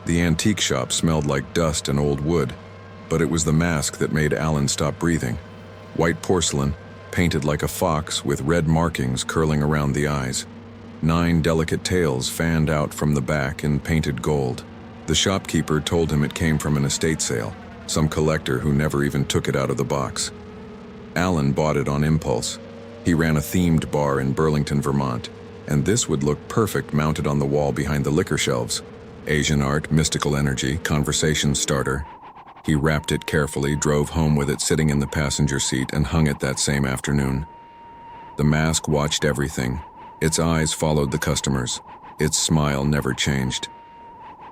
The antique shop smelled like dust and old wood, but it was the mask that made Alan stop breathing. White porcelain, painted like a fox with red markings curling around the eyes. 9 delicate tails fanned out from the back in painted gold. The shopkeeper told him it came from an estate sale, some collector who never even took it out of the box. Alan bought it on impulse. He ran a themed bar in Burlington, Vermont, and this would look perfect mounted on the wall behind the liquor shelves. Asian art, mystical energy, conversation starter. He wrapped it carefully, drove home with it sitting in the passenger seat, and hung it that same afternoon. The mask watched everything. Its eyes followed the customers. Its smile never changed.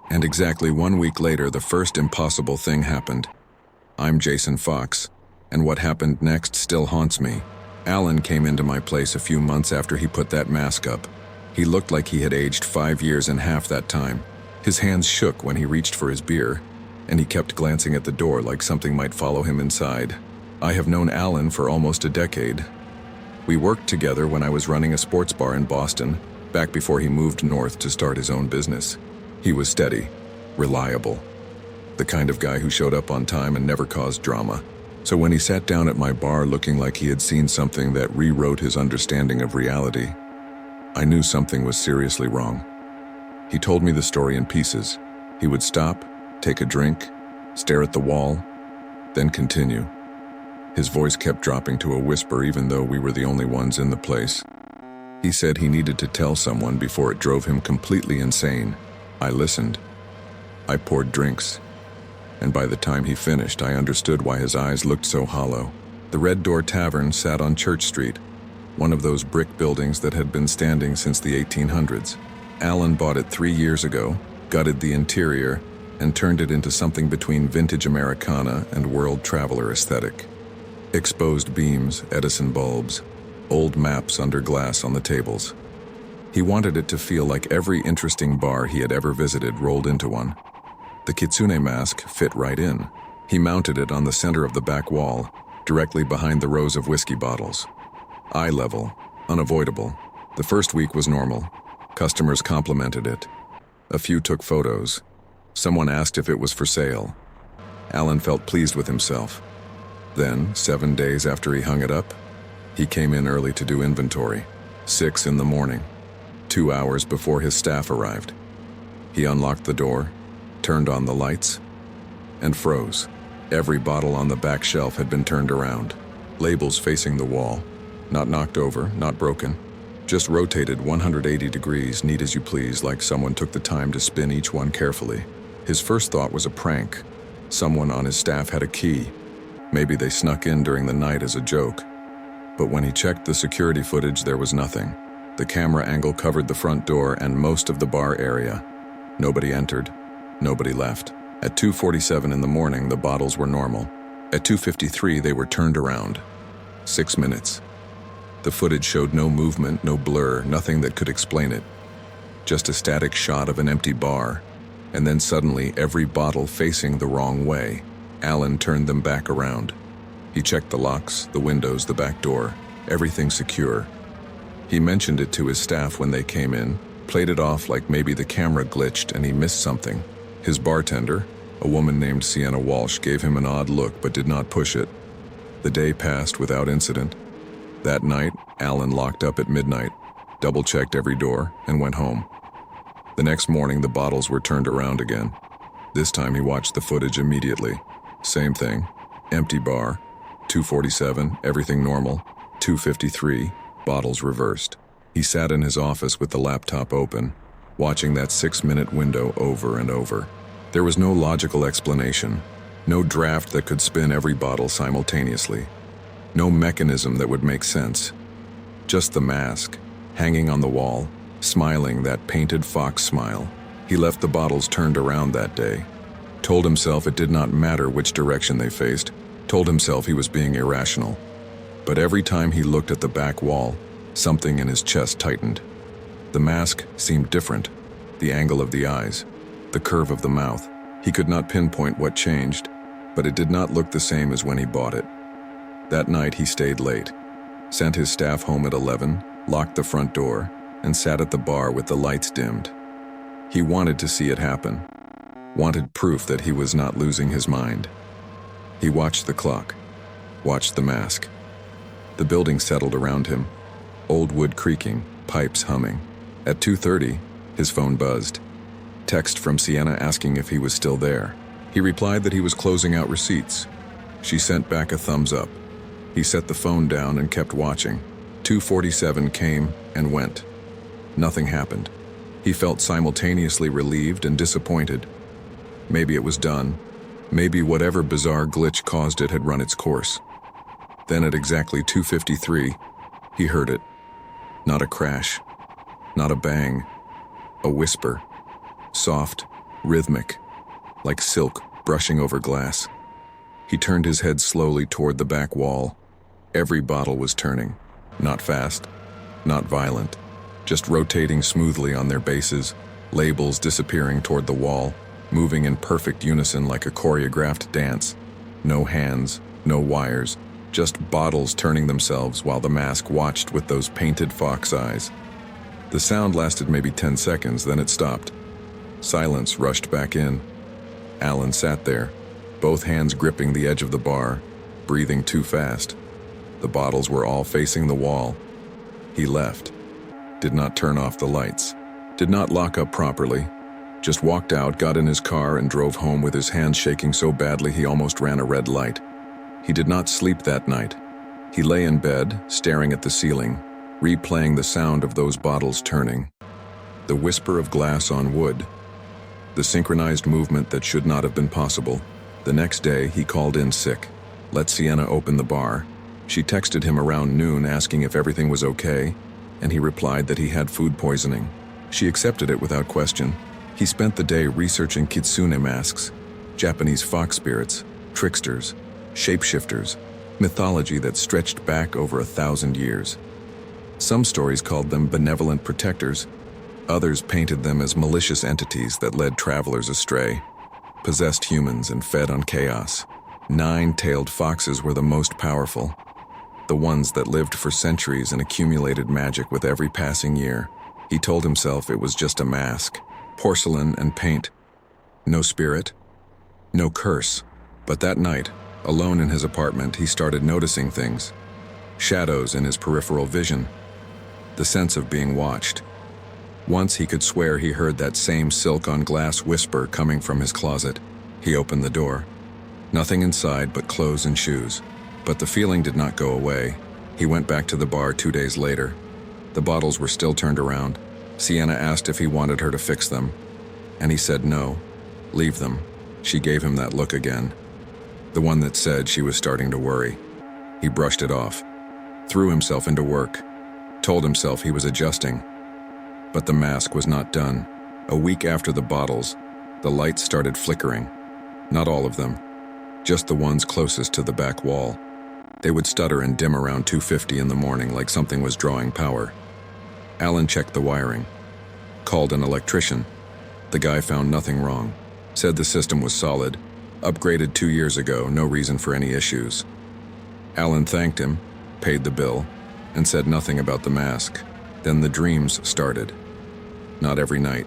And exactly 1 week later, the first impossible thing happened. I'm Jason Fox, and what happened next still haunts me. Alan came into my place a few months after he put that mask up. He looked like he had aged 5 years in half that time. His hands shook when he reached for his beer, and he kept glancing at the door like something might follow him inside. I have known Alan for almost a decade. We worked together when I was running a sports bar in Boston, back before he moved north to start his own business. He was steady, reliable, the kind of guy who showed up on time and never caused drama. So when he sat down at my bar looking like he had seen something that rewrote his understanding of reality, I knew something was seriously wrong. He told me the story in pieces. He would stop, take a drink, stare at the wall, then continue. His voice kept dropping to a whisper even though we were the only ones in the place. He said he needed to tell someone before it drove him completely insane. I listened. I poured drinks. And by the time he finished, I understood why his eyes looked so hollow. The Red Door Tavern sat on Church Street, one of those brick buildings that had been standing since the 1800s. Alan bought it 3 years ago, gutted the interior, and turned it into something between vintage Americana and world traveler aesthetic. Exposed beams, Edison bulbs, old maps under glass on the tables. He wanted it to feel like every interesting bar he had ever visited rolled into one. The Kitsune mask fit right in. He mounted it on the center of the back wall, directly behind the rows of whiskey bottles. Eye level, unavoidable. The first week was normal. Customers complimented it. A few took photos. Someone asked if it was for sale. Alan felt pleased with himself. Then, 7 days after he hung it up, he came in early to do inventory. 6 in the morning, 2 hours before his staff arrived. He unlocked the door, turned on the lights, and froze. Every bottle on the back shelf had been turned around. Labels facing the wall. Not knocked over, not broken. Just rotated 180 degrees, neat as you please, like someone took the time to spin each one carefully. His first thought was a prank. Someone on his staff had a key. Maybe they snuck in during the night as a joke. But when he checked the security footage, there was nothing. The camera angle covered the front door and most of the bar area. Nobody entered. Nobody left. At 2:47 in the morning, the bottles were normal. At 2:53, they were turned around. 6 minutes. The footage showed no movement, no blur, nothing that could explain it. Just a static shot of an empty bar. And then suddenly, every bottle facing the wrong way. Alan turned them back around. He checked the locks, the windows, the back door, everything secure. He mentioned it to his staff when they came in, played it off like maybe the camera glitched and he missed something. His bartender, a woman named Sienna Walsh, gave him an odd look but did not push it. The day passed without incident. That night, Alan locked up at midnight, double-checked every door, and went home. The next morning, the bottles were turned around again. This time he watched the footage immediately. Same thing. Empty bar. 2:47, everything normal. 2:53, bottles reversed. He sat in his office with the laptop open, watching that 6-minute window over and over. There was no logical explanation. No draft that could spin every bottle simultaneously. No mechanism that would make sense. Just the mask, hanging on the wall, smiling that painted fox smile. He left the bottles turned around that day. Told himself it did not matter which direction they faced. Told himself he was being irrational. But every time he looked at the back wall, something in his chest tightened. The mask seemed different. The angle of the eyes, the curve of the mouth. He could not pinpoint what changed, but it did not look the same as when he bought it. That night he stayed late, sent his staff home at 11, locked the front door, and sat at the bar with the lights dimmed. He wanted to see it happen. wanted proof that he was not losing his mind. He watched the clock, watched the mask. The building settled around him, old wood creaking, pipes humming. At 2:30, his phone buzzed. Text from Sienna asking if he was still there. He replied that he was closing out receipts. She sent back a thumbs up. He set the phone down and kept watching. 2:47 came and went. Nothing happened. He felt simultaneously relieved and disappointed. Maybe it was done. Maybe whatever bizarre glitch caused it had run its course. Then at exactly 2:53, he heard it. Not a crash, not a bang, a whisper. Soft, rhythmic, like silk brushing over glass. He turned his head slowly toward the back wall. Every bottle was turning. Not fast, not violent, just rotating smoothly on their bases, labels disappearing toward the wall, moving in perfect unison like a choreographed dance. No hands, no wires, just bottles turning themselves while the mask watched with those painted fox eyes. The sound lasted maybe 10 seconds, then it stopped. Silence rushed back in. Alan sat there, both hands gripping the edge of the bar, breathing too fast. The bottles were all facing the wall. He left. Did not turn off the lights. Did not lock up properly. Just walked out, got in his car, and drove home with his hands shaking so badly he almost ran a red light. He did not sleep that night. He lay in bed, staring at the ceiling, replaying the sound of those bottles turning. The whisper of glass on wood. The synchronized movement that should not have been possible. The next day, he called in sick. Let Sienna open the bar. She texted him around noon asking if everything was okay, and he replied that he had food poisoning. She accepted it without question. He spent the day researching kitsune masks, Japanese fox spirits, tricksters, shapeshifters, mythology that stretched back over 1,000 years. Some stories called them benevolent protectors. Others painted them as malicious entities that led travelers astray, possessed humans and fed on chaos. 9-tailed foxes were the most powerful, the ones that lived for centuries and accumulated magic with every passing year. He told himself it was just a mask, porcelain and paint. No spirit, no curse. But that night, alone in his apartment, he started noticing things. Shadows in his peripheral vision. The sense of being watched. Once he could swear he heard that same silk-on-glass whisper coming from his closet. He opened the door. Nothing inside but clothes and shoes. But the feeling did not go away. He went back to the bar 2 days later. The bottles were still turned around. Sienna asked if he wanted her to fix them, and he said no. Leave them. She gave him that look again. The one that said she was starting to worry. He brushed it off. Threw himself into work. Told himself he was adjusting. But the mask was not done. A week after the bottles, the lights started flickering. Not all of them. Just the ones closest to the back wall. They would stutter and dim around 2:50 in the morning like something was drawing power. Alan checked the wiring. Called an electrician. The guy found nothing wrong. Said the system was solid. Upgraded 2 years ago, no reason for any issues. Alan thanked him, paid the bill, and said nothing about the mask. Then the dreams started. Not every night,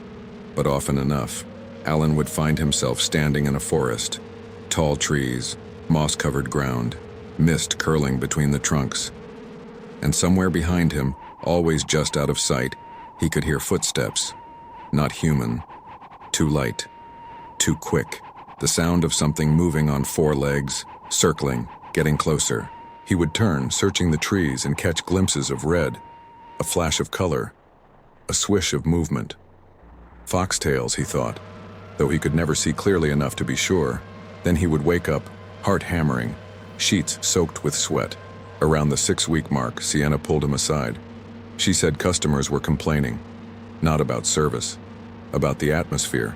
but often enough. Alan would find himself standing in a forest. Tall trees, moss-covered ground, mist curling between the trunks. And somewhere behind him, always just out of sight, he could hear footsteps. Not human. Too light. Too quick. The sound of something moving on 4 legs, circling, getting closer. He would turn, searching the trees, and catch glimpses of red, a flash of color, a swish of movement. Foxtails, he thought, though he could never see clearly enough to be sure. Then he would wake up, heart hammering, sheets soaked with sweat. Around the 6-week mark, Sienna pulled him aside. She said customers were complaining, not about service, about the atmosphere.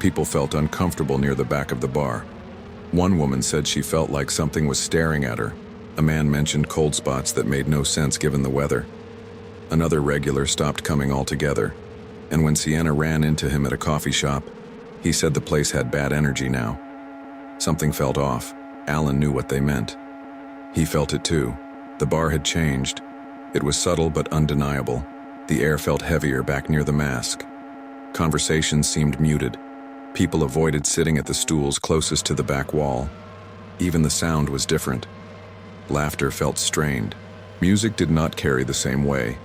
People felt uncomfortable near the back of the bar. One woman said she felt like something was staring at her. A man mentioned cold spots that made no sense given the weather. Another regular stopped coming altogether, and when Sienna ran into him at a coffee shop, he said the place had bad energy now. Something felt off. Alan knew what they meant. He felt it too. The bar had changed. It was subtle but undeniable. The air felt heavier back near the mask. Conversations seemed muted. People avoided sitting at the stools closest to the back wall. Even the sound was different. Laughter felt strained. Music did not carry the same way.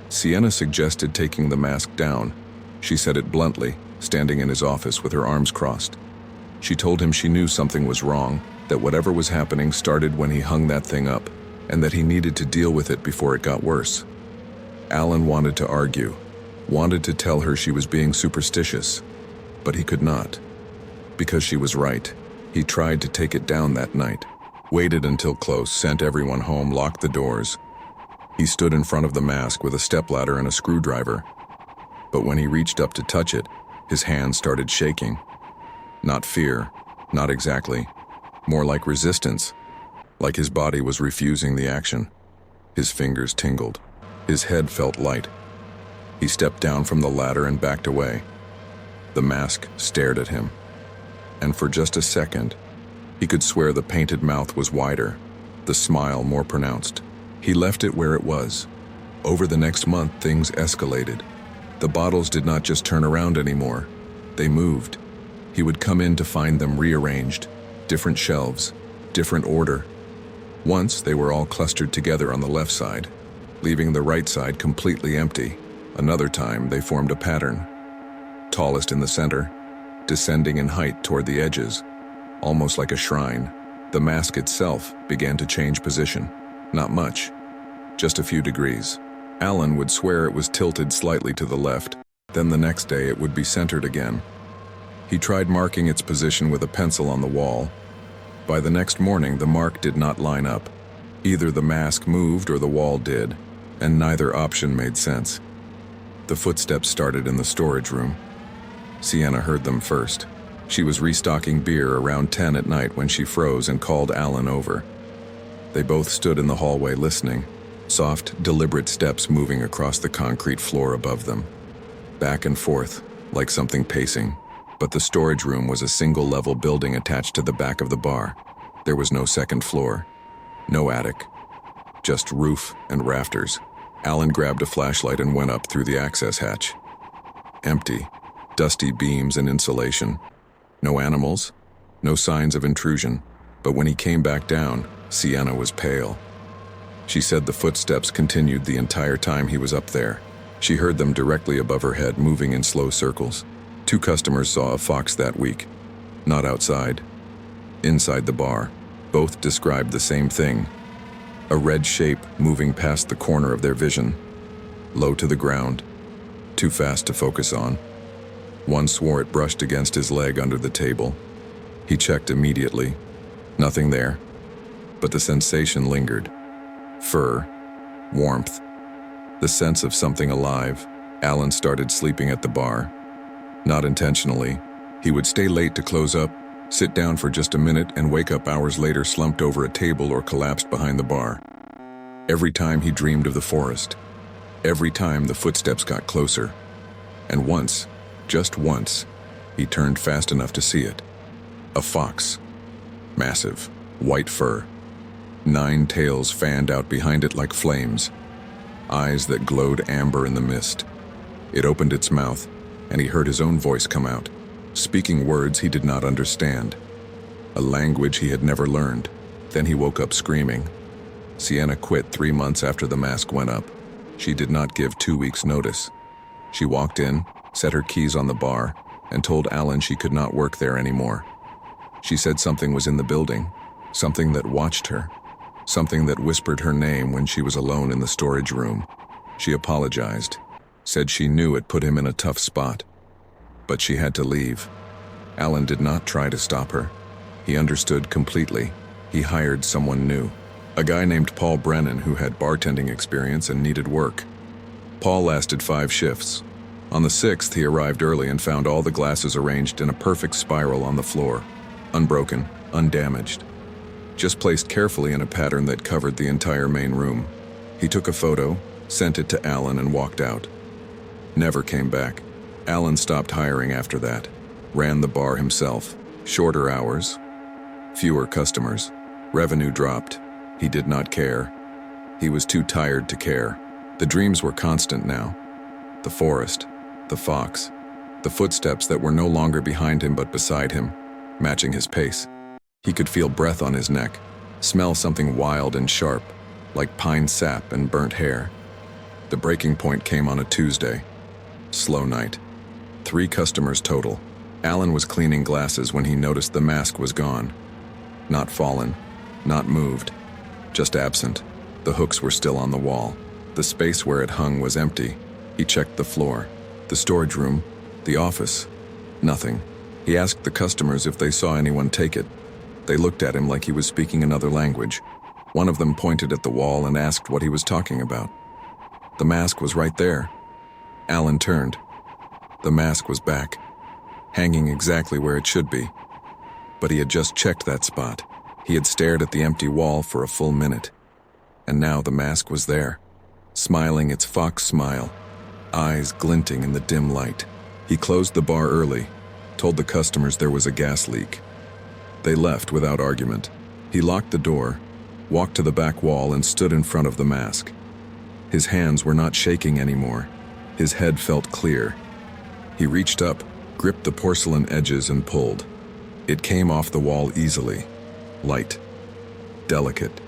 Sienna suggested taking the mask down. She said it bluntly, standing in his office with her arms crossed. She told him she knew something was wrong, that whatever was happening started when he hung that thing up, and that he needed to deal with it before it got worse. Alan wanted to argue, wanted to tell her she was being superstitious, but he could not. Because she was right, he tried to take it down that night, waited until close, sent everyone home, locked the doors. He stood in front of the mask with a stepladder and a screwdriver. But when he reached up to touch it, his hand started shaking. Not fear, not exactly. More like resistance, like his body was refusing the action. His fingers tingled. His head felt light. He stepped down from the ladder and backed away. The mask stared at him. And for just a second, he could swear the painted mouth was wider, the smile more pronounced. He left it where it was. Over the next month, things escalated. The bottles did not just turn around anymore. They moved. He would come in to find them rearranged, different shelves, different order. Once, they were all clustered together on the left side, leaving the right side completely empty. Another time, they formed a pattern. Tallest in the center, descending in height toward the edges, almost like a shrine. The mask itself began to change position. Not much, just a few degrees. Alan would swear it was tilted slightly to the left, then the next day it would be centered again. He tried marking its position with a pencil on the wall. By the next morning, the mark did not line up. Either the mask moved or the wall did, and neither option made sense. The footsteps started in the storage room. Sienna heard them first. She was restocking beer around 10 at night when she froze and called Alan over. They both stood in the hallway listening, soft, deliberate steps moving across the concrete floor above them. Back and forth, like something pacing. But the storage room was a single-level building attached to the back of the bar. There was no second floor, no attic, just roof and rafters. Alan grabbed a flashlight and went up through the access hatch. Empty, dusty beams and insulation. No animals, no signs of intrusion. But when he came back down, Sienna was pale. She said the footsteps continued the entire time he was up there. She heard them directly above her head, moving in slow circles. 2 customers saw a fox that week. Not outside. Inside the bar. Both described the same thing. A red shape moving past the corner of their vision. Low to the ground. Too fast to focus on. One swore it brushed against his leg under the table. He checked immediately. Nothing there. But the sensation lingered. Fur. Warmth. The sense of something alive. Alan started sleeping at the bar. Not intentionally. He would stay late to close up, sit down for just a minute, and wake up hours later slumped over a table or collapsed behind the bar. Every time he dreamed of the forest. Every time the footsteps got closer. And once, just once, he turned fast enough to see it. A fox. Massive, white fur. 9 tails fanned out behind it like flames. Eyes that glowed amber in the mist. It opened its mouth, and he heard his own voice come out, speaking words he did not understand, a language he had never learned. Then he woke up screaming. Sienna quit 3 months after the mask went up. She did not give 2 weeks' notice. She walked in, set her keys on the bar, and told Alan she could not work there anymore. She said something was in the building, something that watched her, something that whispered her name when she was alone in the storage room. She apologized, said she knew it put him in a tough spot. But she had to leave. Alan did not try to stop her. He understood completely. He hired someone new. A guy named Paul Brennan who had bartending experience and needed work. Paul lasted 5 shifts. On the 6th, he arrived early and found all the glasses arranged in a perfect spiral on the floor. Unbroken, undamaged. Just placed carefully in a pattern that covered the entire main room. He took a photo, sent it to Alan, and walked out. Never came back. Alan stopped hiring after that. Ran the bar himself. Shorter hours. Fewer customers. Revenue dropped. He did not care. He was too tired to care. The dreams were constant now. The forest. The fox. The footsteps that were no longer behind him but beside him, matching his pace. He could feel breath on his neck, smell something wild and sharp, like pine sap and burnt hair. The breaking point came on a Tuesday. Slow night. 3 customers total. Alan was cleaning glasses when he noticed the mask was gone. Not fallen, not moved, just absent. The hooks were still on the wall. The space where it hung was empty. He checked the floor, the storage room, the office. Nothing. He asked the customers if they saw anyone take it. They looked at him like he was speaking another language. One of them pointed at the wall and asked what he was talking about. The mask was right there. Alan turned. The mask was back, hanging exactly where it should be. But he had just checked that spot. He had stared at the empty wall for a full minute. And now the mask was there, smiling its fox smile, eyes glinting in the dim light. He closed the bar early, told the customers there was a gas leak. They left without argument. He locked the door, walked to the back wall and stood in front of the mask. His hands were not shaking anymore. His head felt clear. He reached up, gripped the porcelain edges and pulled. It came off the wall easily, light, delicate.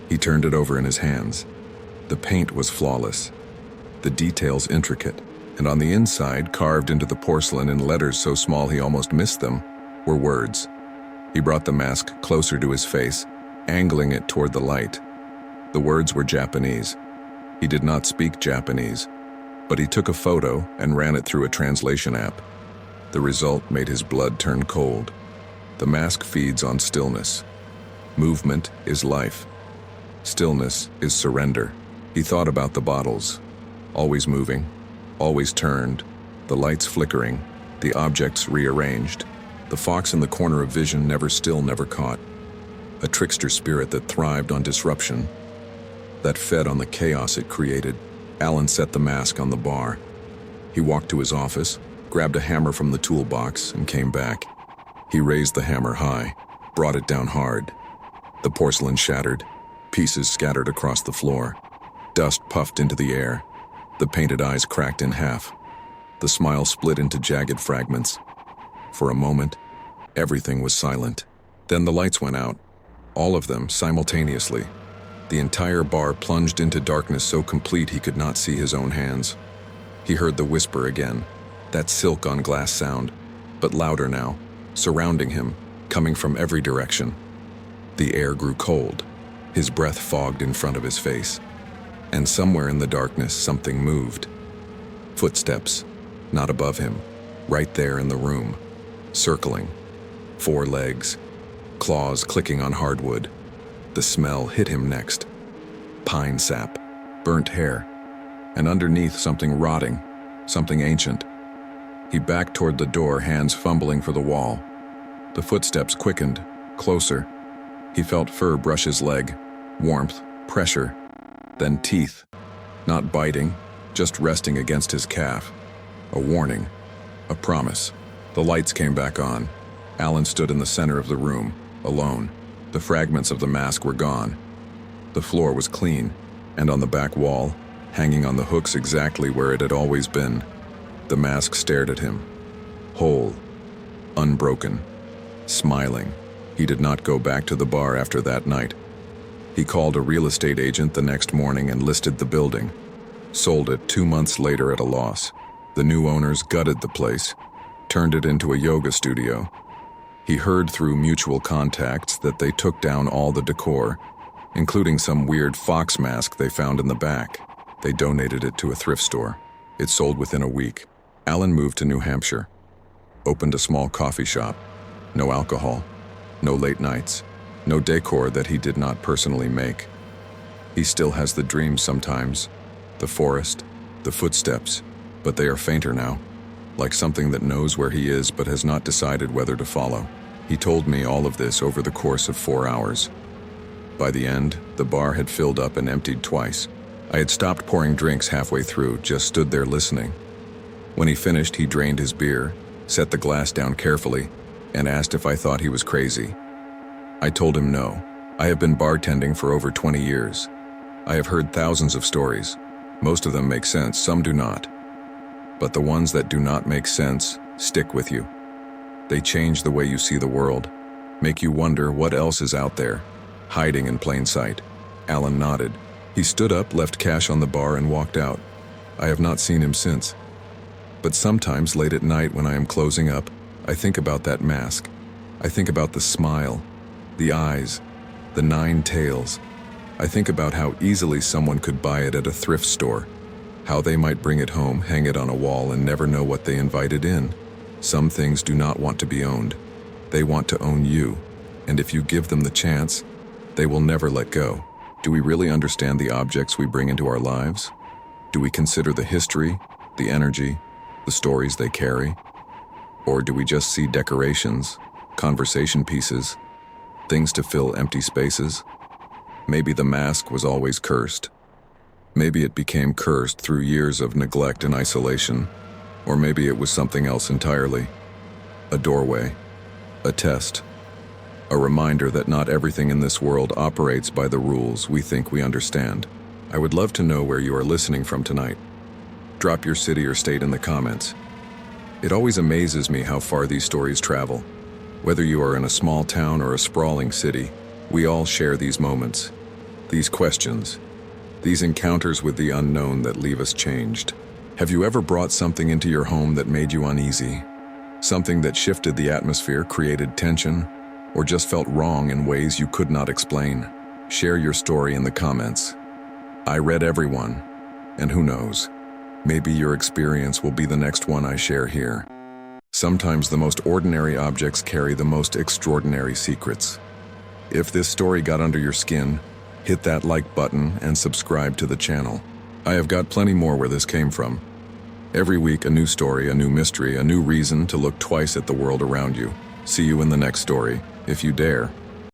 He turned it over in his hands. The paint was flawless, the details intricate, and on the inside, carved into the porcelain in letters so small he almost missed them, were words. He brought the mask closer to his face, angling it toward the light. The words were Japanese. He did not speak Japanese, but he took a photo and ran it through a translation app. The result made his blood turn cold. The mask feeds on stillness. Movement is life. Stillness is surrender. He thought about the bottles, always moving, always turned, the lights flickering, the objects rearranged. The fox in the corner of vision never still, never caught. A trickster spirit that thrived on disruption, that fed on the chaos it created. Alan set the mask on the bar. He walked to his office, grabbed a hammer from the toolbox, and came back. He raised the hammer high, brought it down hard. The porcelain shattered, pieces scattered across the floor. Dust puffed into the air. The painted eyes cracked in half. The smile split into jagged fragments. For a moment, everything was silent. Then the lights went out, all of them simultaneously. The entire bar plunged into darkness so complete he could not see his own hands. He heard the whisper again, that silk on glass sound, but louder now, surrounding him, coming from every direction. The air grew cold. His breath fogged in front of his face. And somewhere in the darkness, something moved. Footsteps, not above him, right there in the room, circling. 4 legs, claws clicking on hardwood. The smell hit him next. Pine sap, burnt hair, and underneath something rotting, something ancient. He backed toward the door, hands fumbling for the wall. The footsteps quickened, closer. He felt fur brush his leg, warmth, pressure, then teeth, not biting, just resting against his calf. A warning, a promise. The lights came back on. Alan stood in the center of the room, alone. The fragments of the mask were gone. The floor was clean, and on the back wall, hanging on the hooks exactly where it had always been, the mask stared at him. Whole, unbroken, smiling. He did not go back to the bar after that night. He called a real estate agent the next morning and listed the building. Sold it 2 months later at a loss. The new owners gutted the place, turned it into a yoga studio. He heard through mutual contacts that they took down all the decor, including some weird fox mask they found in the back. They donated it to a thrift store. It sold within a week. Alan moved to New Hampshire, opened a small coffee shop. No alcohol, no late nights, no decor that he did not personally make. He still has the dreams sometimes, the forest, the footsteps, but they are fainter now, like something that knows where he is but has not decided whether to follow. He told me all of this over the course of 4 hours. By the end, the bar had filled up and emptied twice. I had stopped pouring drinks halfway through, just stood there listening. When he finished, he drained his beer, set the glass down carefully, and asked if I thought he was crazy. I told him no. I have been bartending for over 20 years. I have heard thousands of stories. Most of them make sense, some do not. but the ones that do not make sense stick with you. They change the way you see the world, make you wonder what else is out there, hiding in plain sight. Alan nodded. He stood up, left cash on the bar, and walked out. I have not seen him since. But sometimes late at night when I am closing up, I think about that mask. I think about the smile, the eyes, the 9 tails. I think about how easily someone could buy it at a thrift store, how they might bring it home, hang it on a wall, and never know what they invited in. Some things do not want to be owned. They want to own you, and if you give them the chance, they will never let go. Do we really understand the objects we bring into our lives? Do we consider the history, the energy, the stories they carry? Or do we just see decorations, conversation pieces, things to fill empty spaces? Maybe the mask was always cursed. Maybe it became cursed through years of neglect and isolation. Or maybe it was something else entirely. A doorway, a test, a reminder that not everything in this world operates by the rules we think we understand. I would love to know where you are listening from tonight. Drop your city or state in the comments. It always amazes me how far these stories travel. Whether you are in a small town or a sprawling city, we all share these moments, these questions, these encounters with the unknown that leave us changed. Have you ever brought something into your home that made you uneasy? Something that shifted the atmosphere, created tension, or just felt wrong in ways you could not explain? Share your story in the comments. I read every one, and who knows, maybe your experience will be the next one I share here. Sometimes the most ordinary objects carry the most extraordinary secrets. If this story got under your skin, hit that like button and subscribe to the channel. I have got plenty more where this came from. Every week, a new story, a new mystery, a new reason to look twice at the world around you. See you in the next story, if you dare.